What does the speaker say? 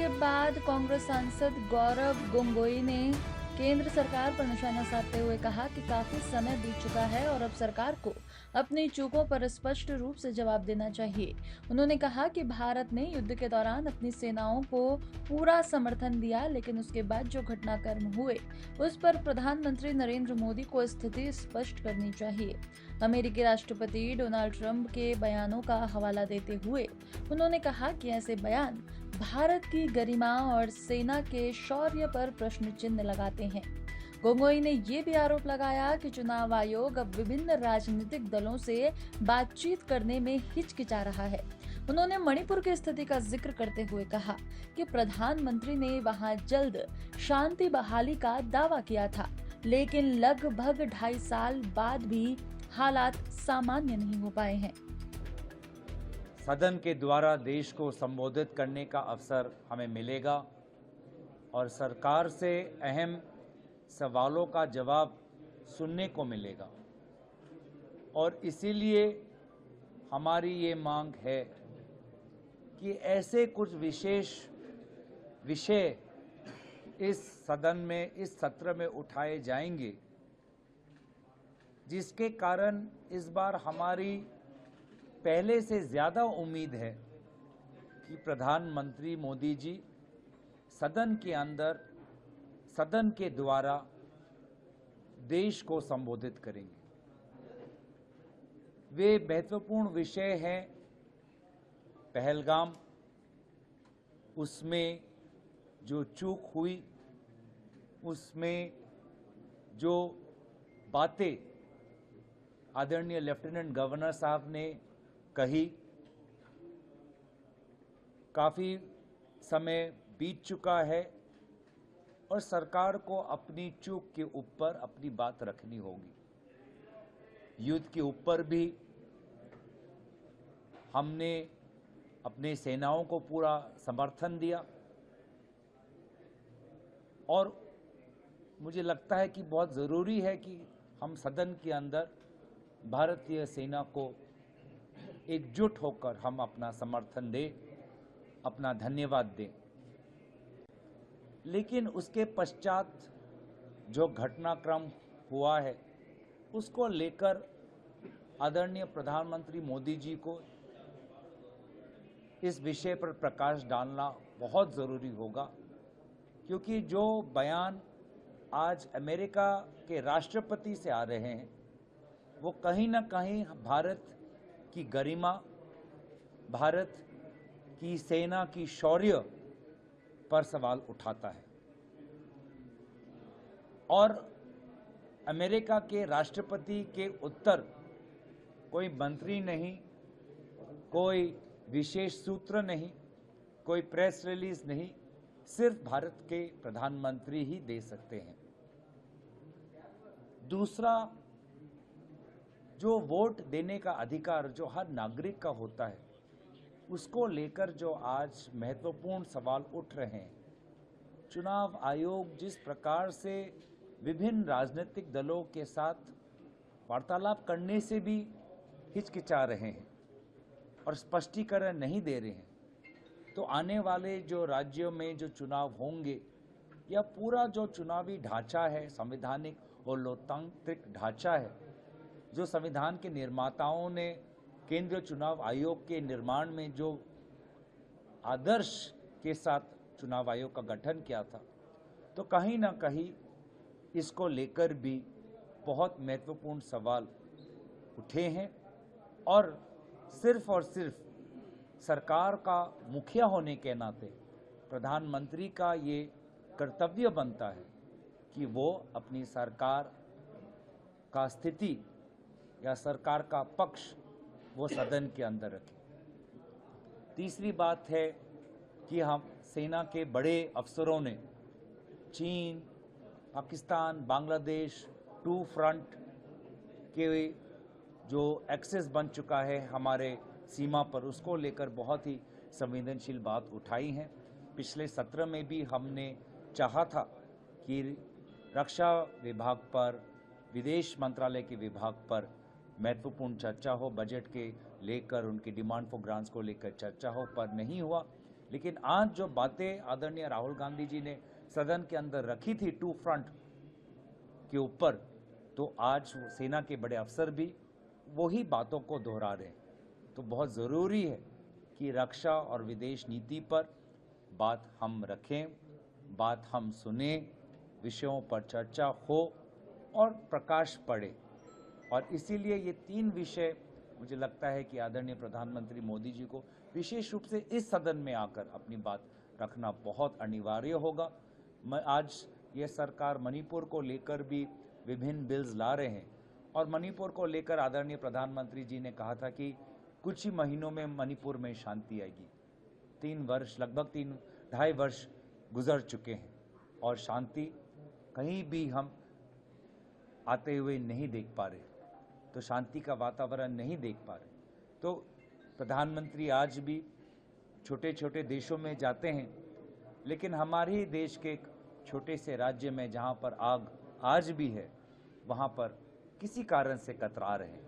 के बाद कांग्रेस सांसद गौरव गोगोई ने केंद्र सरकार पर निशाना साधते हुए कहा कि काफी समय बीत चुका है और अब सरकार को अपनी चूकों पर स्पष्ट रूप से जवाब देना चाहिए। उन्होंने कहा कि भारत ने युद्ध के दौरान अपनी सेनाओं को पूरा समर्थन दिया, लेकिन उसके बाद जो घटनाक्रम हुए उस पर प्रधानमंत्री नरेंद्र मोदी को स्थिति स्पष्ट करनी चाहिए। अमेरिकी राष्ट्रपति डोनाल्ड ट्रंप के बयानों का हवाला देते हुए उन्होंने कहा कि ऐसे बयान भारत की गरिमा और सेना के शौर्य पर प्रश्न चिन्ह लगाते हैं। गोगोई ने ये भी आरोप लगाया कि चुनाव आयोग अब विभिन्न राजनीतिक दलों से बातचीत करने में हिचकिचा रहा है। उन्होंने मणिपुर की स्थिति का जिक्र करते हुए कहा कि प्रधानमंत्री ने वहां जल्द शांति बहाली का दावा किया था, लेकिन लगभग 2.5 साल बाद भी हालात सामान्य नहीं हो पाए हैं। सदन के द्वारा देश को संबोधित करने का अवसर हमें मिलेगा और सरकार से अहम सवालों का जवाब सुनने को मिलेगा और इसीलिए हमारी ये मांग है कि ऐसे कुछ विशेष विषय इस सदन में, इस सत्र में उठाए जाएंगे जिसके कारण इस बार हमारी पहले से ज़्यादा उम्मीद है कि प्रधानमंत्री मोदी जी सदन के अंदर, सदन के द्वारा देश को संबोधित करेंगे। वे महत्वपूर्ण विषय हैं पहलगाम, उसमें जो चूक हुई, उसमें जो बातें आदरणीय लेफ्टिनेंट गवर्नर साहब ने कही, काफ़ी समय बीत चुका है और सरकार को अपनी चूक के ऊपर अपनी बात रखनी होगी। युद्ध के ऊपर भी हमने अपने सेनाओं को पूरा समर्थन दिया और मुझे लगता है कि बहुत ज़रूरी है कि हम सदन के अंदर भारतीय सेना को एकजुट होकर हम अपना समर्थन दें, अपना धन्यवाद दें। लेकिन उसके पश्चात जो घटनाक्रम हुआ है उसको लेकर आदरणीय प्रधानमंत्री मोदी जी को इस विषय पर प्रकाश डालना बहुत ज़रूरी होगा, क्योंकि जो बयान आज अमेरिका के राष्ट्रपति से आ रहे हैं वो कहीं ना कहीं भारत की गरिमा, भारत की सेना की शौर्य पर सवाल उठाता है। और अमेरिका के राष्ट्रपति के उत्तर कोई मंत्री नहीं, कोई विशेष सूत्र नहीं, कोई प्रेस रिलीज नहीं, सिर्फ भारत के प्रधानमंत्री ही दे सकते हैं। दूसरा, जो वोट देने का अधिकार जो हर नागरिक का होता है, उसको लेकर जो आज महत्वपूर्ण सवाल उठ रहे हैं, चुनाव आयोग जिस प्रकार से विभिन्न राजनीतिक दलों के साथ वार्तालाप करने से भी हिचकिचा रहे हैं और स्पष्टीकरण नहीं दे रहे हैं, तो आने वाले जो राज्यों में जो चुनाव होंगे या पूरा जो चुनावी ढांचा है, संवैधानिक और लोकतांत्रिक ढांचा है, जो संविधान के निर्माताओं ने केंद्रीय चुनाव आयोग के निर्माण में जो आदर्श के साथ चुनाव आयोग का गठन किया था, तो कहीं ना कहीं इसको लेकर भी बहुत महत्वपूर्ण सवाल उठे हैं और सिर्फ सरकार का मुखिया होने के नाते प्रधानमंत्री का ये कर्तव्य बनता है कि वो अपनी सरकार का स्थिति या सरकार का पक्ष वो सदन के अंदर रखें। तीसरी बात है कि हम सेना के बड़े अफसरों ने चीन, पाकिस्तान, बांग्लादेश, 2 फ्रंट के जो एक्सेस बन चुका है हमारे सीमा पर, उसको लेकर बहुत ही संवेदनशील बात उठाई है। पिछले सत्र में भी हमने चाहा था कि रक्षा विभाग पर, विदेश मंत्रालय के विभाग पर महत्वपूर्ण चर्चा हो, बजट के लेकर उनकी डिमांड फॉर ग्रांट्स को लेकर चर्चा हो, पर नहीं हुआ। लेकिन आज जो बातें आदरणीय राहुल गांधी जी ने सदन के अंदर रखी थी टू फ्रंट के ऊपर, तो आज सेना के बड़े अफसर भी वही बातों को दोहरा रहे हैं। तो बहुत ज़रूरी है कि रक्षा और विदेश नीति पर बात हम रखें, बात हम सुने, विषयों पर चर्चा हो और प्रकाश पड़े। और इसीलिए ये 3 विषय मुझे लगता है कि आदरणीय प्रधानमंत्री मोदी जी को विशेष रूप से इस सदन में आकर अपनी बात रखना बहुत अनिवार्य होगा। आज ये सरकार मणिपुर को लेकर भी विभिन्न बिल्स ला रहे हैं और मणिपुर को लेकर आदरणीय प्रधानमंत्री जी ने कहा था कि कुछ ही महीनों में मणिपुर में शांति आएगी। 3 वर्ष, लगभग 3-2.5 वर्ष गुजर चुके हैं और शांति कहीं भी हम आते हुए नहीं देख पा रहे, तो शांति का वातावरण नहीं देख पा रहे। तो प्रधानमंत्री आज भी छोटे छोटे देशों में जाते हैं, लेकिन हमारे ही देश के एक छोटे से राज्य में जहां पर आग आज भी है, वहां पर किसी कारण से कतरा रहे हैं।